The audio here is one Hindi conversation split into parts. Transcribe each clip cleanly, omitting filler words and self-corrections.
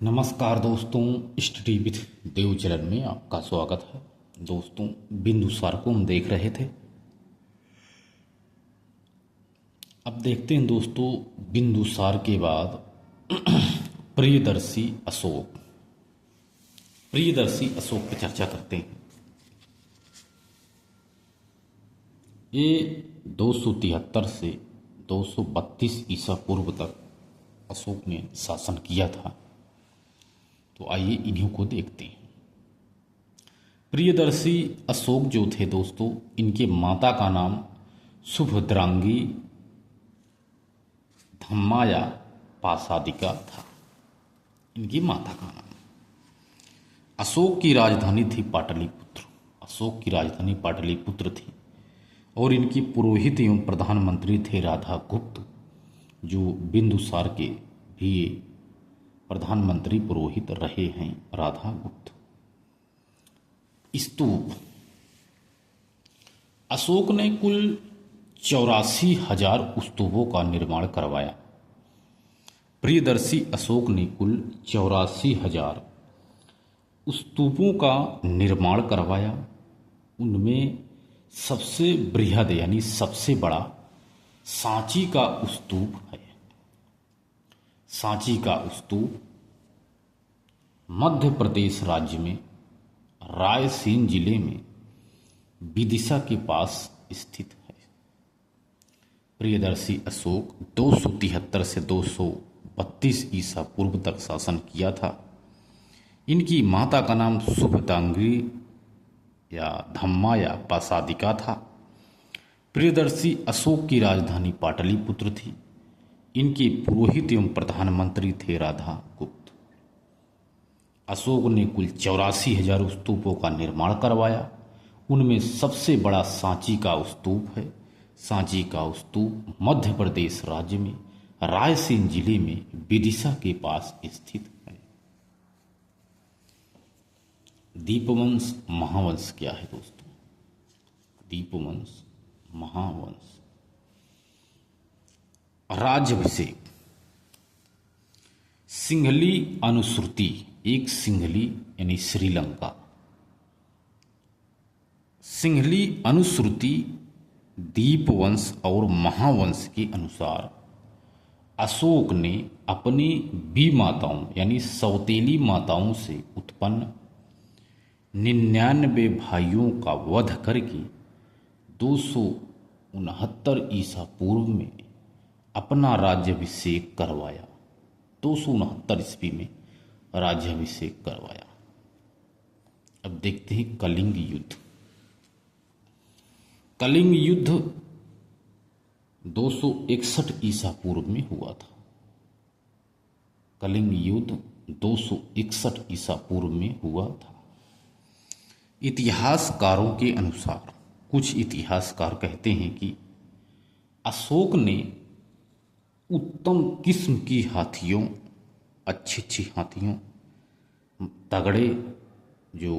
नमस्कार दोस्तों, स्टडी विथ देव चरण में आपका स्वागत है। दोस्तों, बिंदुसार को हम देख रहे थे। अब देखते हैं दोस्तों, बिंदुसार के बाद प्रियदर्शी अशोक पर चर्चा करते हैं। ये 273 से 232 ईसा पूर्व तक अशोक ने शासन किया था। तो आइए इन्हीं को देखते हैं। प्रियदर्शी अशोक जो थे दोस्तों, इनके माता का नाम सुभद्रांगी धम्माया पासादिका था। इनकी माता का नाम। अशोक की राजधानी थी पाटलिपुत्र थी और इनकी पुरोहित एवं प्रधानमंत्री थे राधा गुप्त, जो बिंदुसार के भी प्रधानमंत्री पुरोहित रहे हैं राधा गुप्त। स्तूप। अशोक ने कुल 84,000 स्तूपों का निर्माण करवाया। प्रियदर्शी अशोक ने कुल 84,000 स्तूपों का निर्माण करवाया। उनमें सबसे बृहद यानी सबसे बड़ा सांची का स्तूप है। सांची का स्तूप मध्य प्रदेश राज्य में रायसेन जिले में विदिशा के पास स्थित है। प्रियदर्शी अशोक 273 से 232 ईसा पूर्व तक शासन किया था। इनकी माता का नाम सुभद्रांगी या धम्माया पासादिका था। प्रियदर्शी अशोक की राजधानी पाटलिपुत्र थी। इनके पुरोहित एवं प्रधानमंत्री थे राधा गुप्त। अशोक ने कुल 84,000 स्तूपों का निर्माण करवाया। उनमें सबसे बड़ा सांची का स्तूप है। सांची का स्तूप मध्य प्रदेश राज्य में रायसेन जिले में विदिशा के पास स्थित है। दीपवंश महावंश क्या है दोस्तों? दीपवंश महावंश। राज्याभिषेक। सिंहली अनुश्रुति। एक सिंहली यानी श्रीलंका। सिंहली अनुश्रुति दीपवंश और महावंश के अनुसार अशोक ने अपनी माताओं यानी सौतेली माताओं से उत्पन्न 99 भाइयों का वध करके 269 ईसा पूर्व में अपना राज्याभिषेक करवाया। 269 ईस्वी में राज्याभिषेक करवाया। अब देखते हैं कलिंग युद्ध। कलिंग युद्ध 261 ईसा पूर्व में हुआ था। कलिंग युद्ध 261 ईसा पूर्व में हुआ था। इतिहासकारों के अनुसार, कुछ इतिहासकार कहते हैं कि अशोक ने उत्तम किस्म की हाथियों, अच्छी हाथियों, तगड़े जो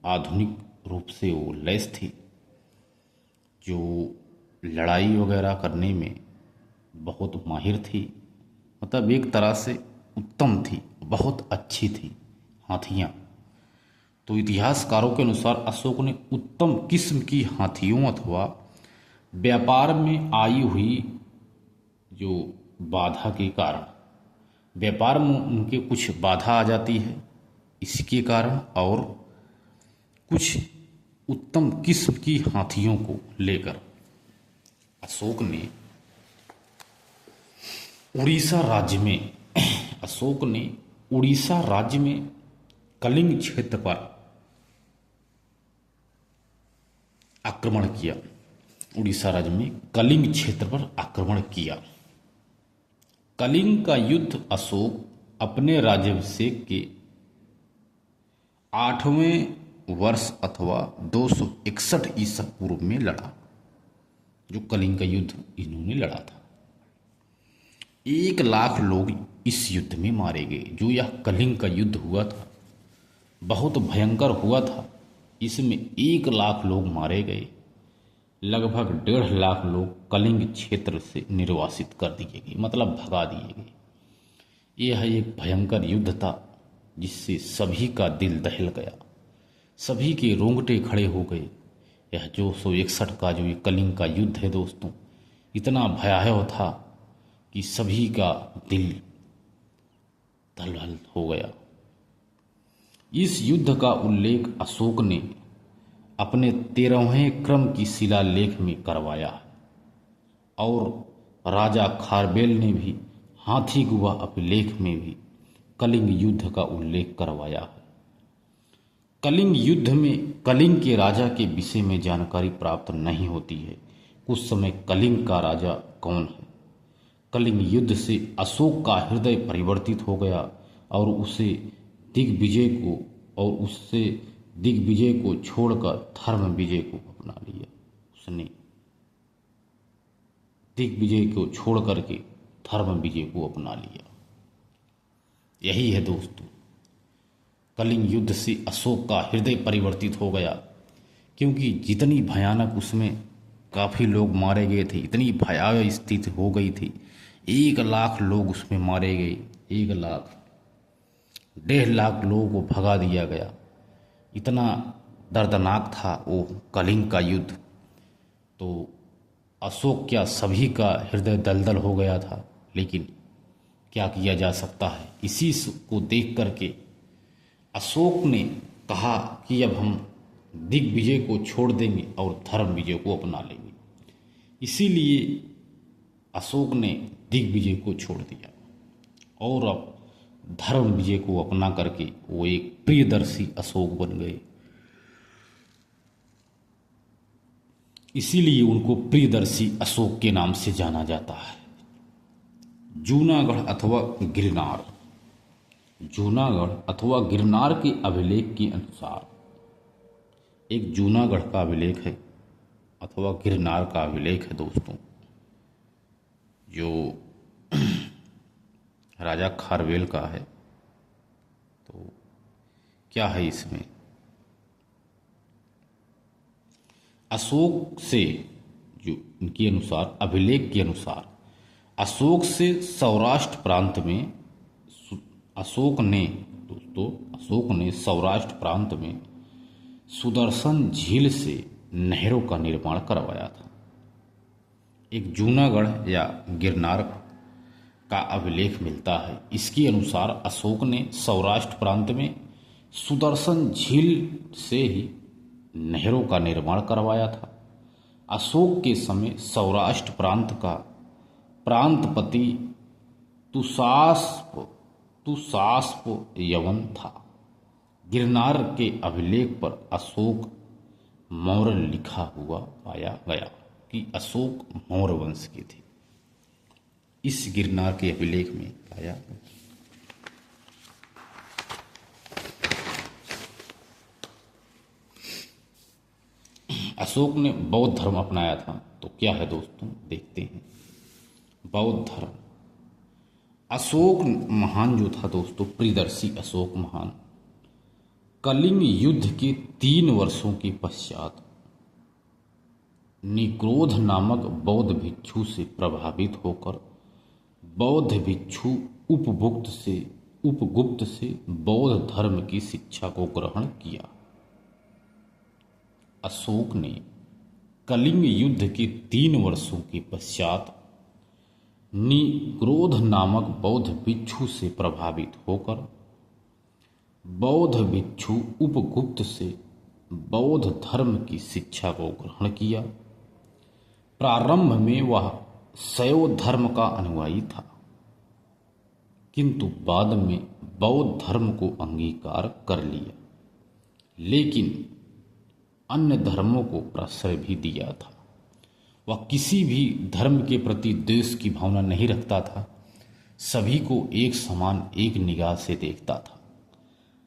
आधुनिक रूप से वो लैस थी, जो लड़ाई वगैरह करने में बहुत माहिर थी, मतलब एक तरह से उत्तम थी, बहुत अच्छी थी हाथियाँ। तो इतिहासकारों के अनुसार अशोक ने उत्तम किस्म की हाथियों अथवा व्यापार में आई हुई जो बाधा के कारण, व्यापार में उनके कुछ बाधा आ जाती है इसके कारण, और कुछ उत्तम किस्म की हाथियों को लेकर अशोक ने उड़ीसा राज्य में कलिंग क्षेत्र पर आक्रमण किया। उड़ीसा राज्य में कलिंग क्षेत्र पर आक्रमण किया। कलिंग का युद्ध अशोक अपने राज्याभिषेक के 8वें वर्ष अथवा 261 ईसा पूर्व में लड़ा। जो कलिंग का युद्ध इन्होंने लड़ा था। 1 लाख लोग इस युद्ध में मारे गए। जो यह कलिंग का युद्ध हुआ था बहुत भयंकर हुआ था। इसमें 1 लाख लोग मारे गए। लगभग 1.5 लाख लोग कलिंग क्षेत्र से निर्वासित कर दिए गए, मतलब भगा दिए गए। यह एक भयंकर युद्ध था जिससे सभी का दिल दहल गया, सभी के रोंगटे खड़े हो गए। यह जो 161 का जो ये कलिंग का युद्ध है दोस्तों, इतना भयावह था कि सभी का दिल दहल हो गया। इस युद्ध का उल्लेख अशोक ने अपने 13वें क्रम की शिलालेख में करवाया है और राजा खारवेल ने भी हाथी गुहा अभिलेख में भी कलिंग युद्ध का उल्लेख करवाया है। कलिंग युद्ध में कलिंग के राजा के विषय में जानकारी प्राप्त नहीं होती है। उस समय कलिंग का राजा कौन है? कलिंग युद्ध से अशोक का हृदय परिवर्तित हो गया और उससे दिग्विजय को छोड़कर धर्म विजय को अपना लिया। उसने दिग्विजय को छोड़ करके धर्म विजय को अपना लिया। यही है दोस्तों, कलिंग युद्ध से अशोक का हृदय परिवर्तित हो गया, क्योंकि जितनी भयानक उसमें काफ़ी लोग मारे गए थे, इतनी भयावह स्थिति हो गई थी। 1 लाख लोग उसमें मारे गए, 1 लाख 1.5 लाख लोगों को भगा दिया गया। इतना दर्दनाक था वो कलिंग का युद्ध। तो अशोक क्या सभी का हृदय दलदल हो गया था, लेकिन क्या किया जा सकता है। इसी को देख करके अशोक ने कहा कि अब हम दिग्विजय को छोड़ देंगे और धर्म विजय को अपना लेंगे। इसीलिए अशोक ने दिग्विजय को छोड़ दिया और अब धर्म विजय को अपना करके वो एक प्रियदर्शी अशोक बन गए। इसीलिए उनको प्रियदर्शी अशोक के नाम से जाना जाता है। जूनागढ़ अथवा गिरनार। जूनागढ़ अथवा गिरनार के अभिलेख के अनुसार, एक जूनागढ़ का अभिलेख है अथवा गिरनार का अभिलेख है दोस्तों, जो राजा खारवेल का है। तो क्या है इसमें, अशोक से, जो इनके अनुसार अभिलेख के अनुसार, अशोक से सौराष्ट्र प्रांत में अशोक ने सौराष्ट्र प्रांत में सुदर्शन झील से नहरों का निर्माण करवाया था। एक जूनागढ़ या गिरनार का अभिलेख मिलता है। इसके अनुसार अशोक ने सौराष्ट्र प्रांत में सुदर्शन झील से ही नहरों का निर्माण करवाया था। अशोक के समय सौराष्ट्र प्रांत का प्रांतपति तुषास्प यवन था। गिरनार के अभिलेख पर अशोक मौर्य लिखा हुआ पाया गया कि अशोक मौर्य वंश के थे। इस गिरनार के अभिलेख में पाया गया। अशोक ने बौद्ध धर्म अपनाया था। तो क्या है दोस्तों, देखते हैं। बौद्ध धर्म। अशोक महान जो था दोस्तों, प्रियदर्शी अशोक महान, कलिंग युद्ध के 3 वर्षों के पश्चात निक्रोध नामक बौद्ध भिक्षु से प्रभावित होकर बौद्ध भिक्षु उपगुप्त से बौद्ध धर्म की शिक्षा को ग्रहण किया। अशोक ने कलिंग युद्ध के 3 वर्षों के पश्चात निक्रोध नामक बौद्ध भिक्षु से प्रभावित होकर बौद्ध भिक्षु उपगुप्त से बौद्ध धर्म की शिक्षा को ग्रहण किया। प्रारंभ में वह शैव धर्म का अनुयायी था, किंतु बाद में बौद्ध धर्म को अंगीकार कर लिया, लेकिन अन्य धर्मों को प्रश्रय भी दिया था। वह किसी भी धर्म के प्रति द्वेष की भावना नहीं रखता था, सभी को एक समान एक निगाह से देखता था।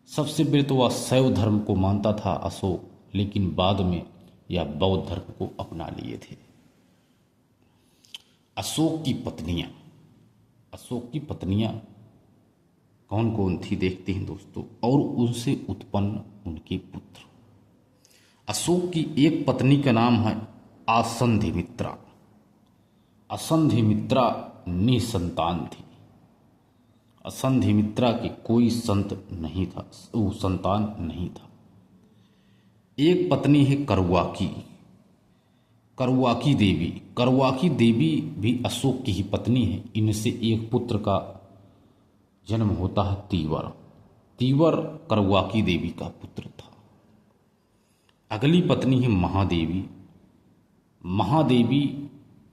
सबसे पहले तो वह शैव धर्म को मानता था अशोक, लेकिन बाद में यह बौद्ध धर्म को अपना लिए थे। अशोक की पत्नियां कौन कौन थी देखते हैं दोस्तों, और उनसे उत्पन्न उनके पुत्र। अशोक की एक पत्नी का नाम है आसंधिमित्रा। आसंधिमित्रा निसंतान थी असंधिमित्रा के कोई संत नहीं था, वो संतान नहीं था। एक पत्नी है करुआकी, करुआकी देवी। करुआकी देवी भी अशोक की ही पत्नी है। इनसे एक पुत्र का जन्म होता है तीवर। तीवर करुआकी देवी का पुत्र था। अगली पत्नी है महादेवी। महादेवी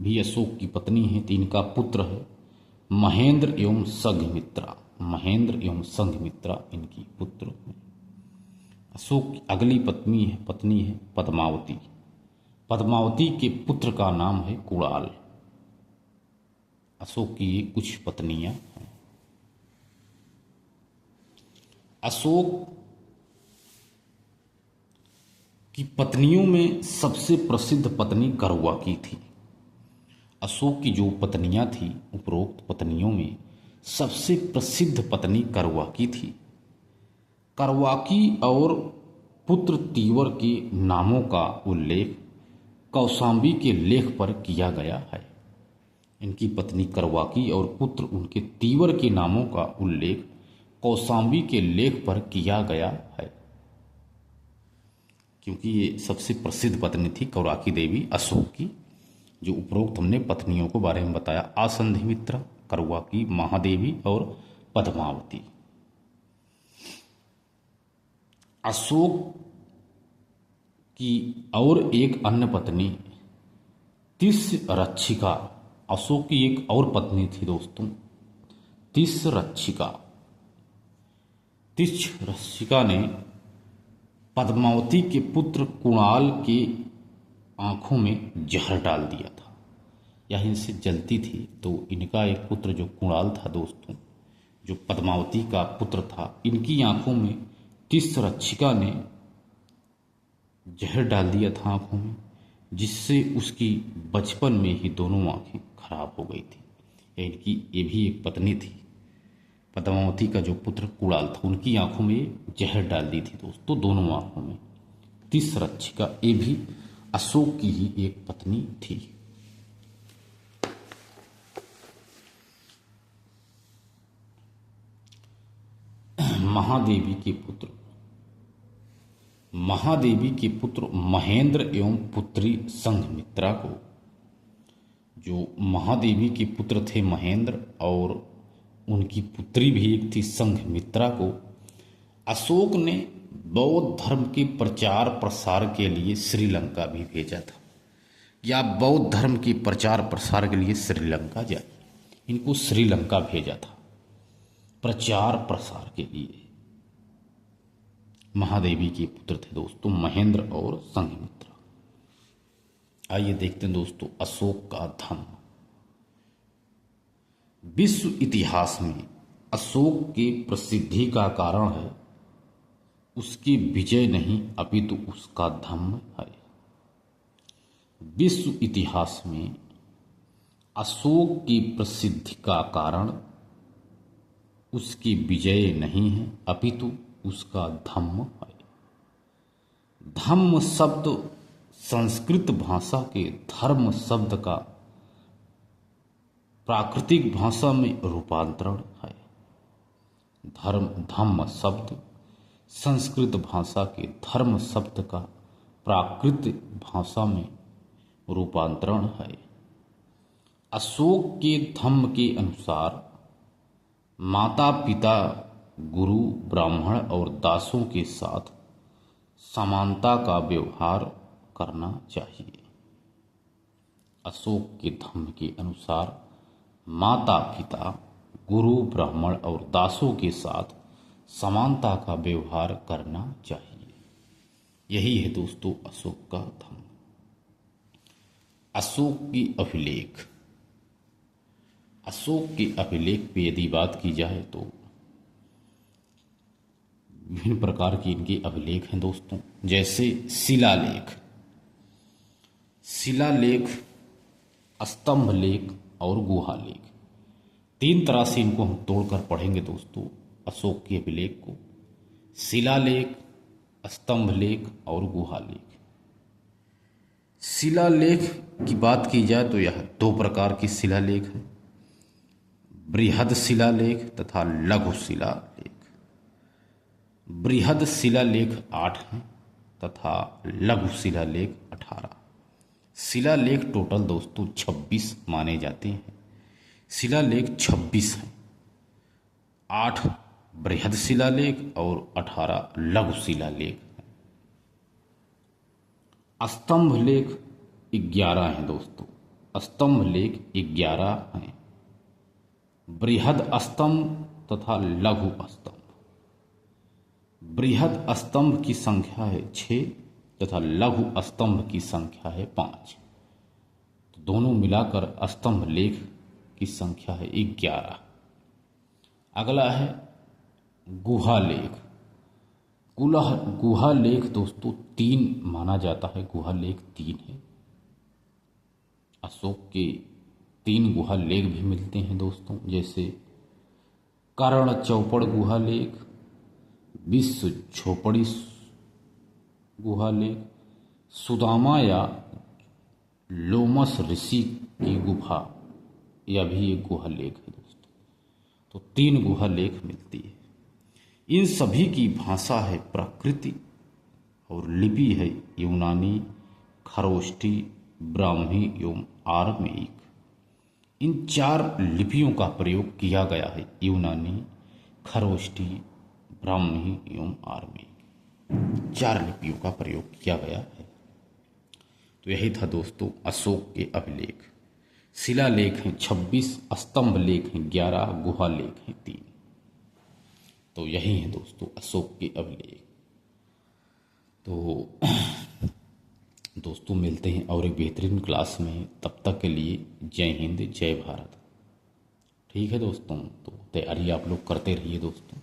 भी अशोक की पत्नी है। तो इनका पुत्र है महेंद्र एवं संघमित्रा। महेंद्र एवं संघमित्रा इनकी पुत्र हैं। अशोक की अगली पत्नी है पद्मावती। पद्मावती के पुत्र का नाम है कुणाल। अशोक की ये कुछ पत्नियां हैं। अशोक की पत्नियों में सबसे प्रसिद्ध पत्नी करुआकी थी। अशोक की जो पत्नियां थी, उपरोक्त पत्नियों में सबसे प्रसिद्ध पत्नी करुआकी थी। करुआकी और पुत्र तीवर के नामों का उल्लेख कौशाम्बी के लेख पर किया गया है। इनकी पत्नी करुआकी और पुत्र उनके तीवर के नामों का उल्लेख कौशाम्बी के लेख पर किया गया है, क्योंकि ये सबसे प्रसिद्ध पत्नी थी करुआकी देवी अशोक की। जो उपरोक्त हमने पत्नियों को बारे में बताया, असंधिमित्रा, करुआकी, महादेवी और पद्मावती। अशोक की और एक अन्य पत्नी तिस्रक्षिका। अशोक की एक और पत्नी थी दोस्तों, तिस्रक्षिका। तिस्रक्षिका ने पद्मावती के पुत्र कुणाल के आंखों में जहर डाल दिया था। यह इनसे जलती थी, तो इनका एक पुत्र जो कुणाल था दोस्तों, जो पद्मावती का पुत्र था, इनकी आंखों में तिस्रक्षिका ने जहर डाल दिया था आंखों में, जिससे उसकी बचपन में ही दोनों आंखें खराब हो गई थी। इनकी ये भी एक पत्नी थी। पद्मावती का जो पुत्र कुणाल था, उनकी आंखों में जहर डाल दी थी दोस्तों, दोनों आंखों में। तिस्रक्षिका ये भी अशोक की ही एक पत्नी थी। महादेवी के पुत्र। महादेवी के पुत्र महेंद्र एवं पुत्री संघमित्रा को, जो महादेवी के पुत्र थे महेंद्र और उनकी पुत्री भी एक थी संघमित्रा को, अशोक ने बौद्ध धर्म के प्रचार प्रसार के लिए श्रीलंका भी भेजा था। या बौद्ध धर्म के प्रचार प्रसार के लिए श्रीलंका जाए, इनको श्रीलंका भेजा था प्रचार प्रसार के लिए। महादेवी के पुत्र थे दोस्तों महेंद्र और संघमित्रा। आइए देखते हैं दोस्तों अशोक का धम्म। विश्व इतिहास में अशोक के प्रसिद्धि का कारण है उसकी विजय नहीं, अपितु उसका धम्म है। विश्व इतिहास में अशोक की प्रसिद्धि का कारण उसकी विजय नहीं है, अपितु उसका धम्म है। धम्म शब्द संस्कृत भाषा के धर्म शब्द का प्राकृतिक भाषा में रूपांतरण है। धम्म शब्द संस्कृत भाषा के धर्म शब्द का प्राकृतिक भाषा में रूपांतरण है। अशोक के धम्म के अनुसार माता पिता, गुरु, ब्राह्मण और दासों के साथ समानता का व्यवहार करना चाहिए। अशोक के धम्म के अनुसार माता पिता, गुरु, ब्राह्मण और दासों के साथ समानता का व्यवहार करना चाहिए। यही है दोस्तों अशोक का धम्म। अशोक की अभिलेख। अशोक के अभिलेख पे यदि बात की जाए तो विभिन्न प्रकार के इनके अभिलेख हैं दोस्तों, जैसे शिलालेख, शिलालेख, स्तंभ लेख और गुहा लेख। तीन तरह से इनको हम तोड़कर पढ़ेंगे दोस्तों अशोक के अभिलेख को, शिलालेख, स्तंभ लेख और गुहा लेख। शिलालेख की बात की जाए तो यह दो प्रकार की शिलालेख है। बृहद शिलालेख तथा लघु शिलालेख। बृहद शिलालेख 8 हैं तथा लघु शिलालेख 18। शिलालेख टोटल दोस्तों 26 माने जाते हैं। शिलालेख 26 हैं, 8 बृहद शिलालेख और 18 लघु शिलालेख हैं। स्तंभ लेख 11 हैं दोस्तों। स्तंभ लेख 11 हैं। बृहद स्तंभ तथा लघु स्तंभ। बृहद स्तंभ की संख्या है 6 तथा लघु स्तंभ की संख्या है 5। तो दोनों मिलाकर स्तंभ लेख की संख्या है 11। अगला है गुहा लेख। गुहा लेख दोस्तों 3 माना जाता है। गुहा लेख 3 है। अशोक के 3 गुहा लेख भी मिलते हैं दोस्तों, जैसे कर्ण चौपड़ गुहा लेख, विश्व झोपड़ी गुहा लेख, सुदामा या लोमस ऋषि की गुफा, यह भी एक गुहा लेख है दोस्तों। तो 3 गुहा लेख मिलती है। इन सभी की भाषा है प्राकृति और लिपि है यूनानी, खरोष्ठी, ब्राह्मी एवं आरमेइक। इन 4 लिपियों का प्रयोग किया गया है, यूनानी, खरोष्ठी, ब्राह्मी एवं आरमेइक। 4 लिपियों का प्रयोग किया गया है। तो यही था दोस्तों अशोक के अभिलेख। शिलालेख हैं 26, स्तंभ लेख हैं 11, गुहा लेख हैं 3। तो यही है दोस्तों अशोक के अभिलेख। तो दोस्तों मिलते हैं और एक बेहतरीन क्लास में। तब तक के लिए जय हिंद, जय भारत। ठीक है दोस्तों, तो तैयारी आप लोग करते रहिए दोस्तों।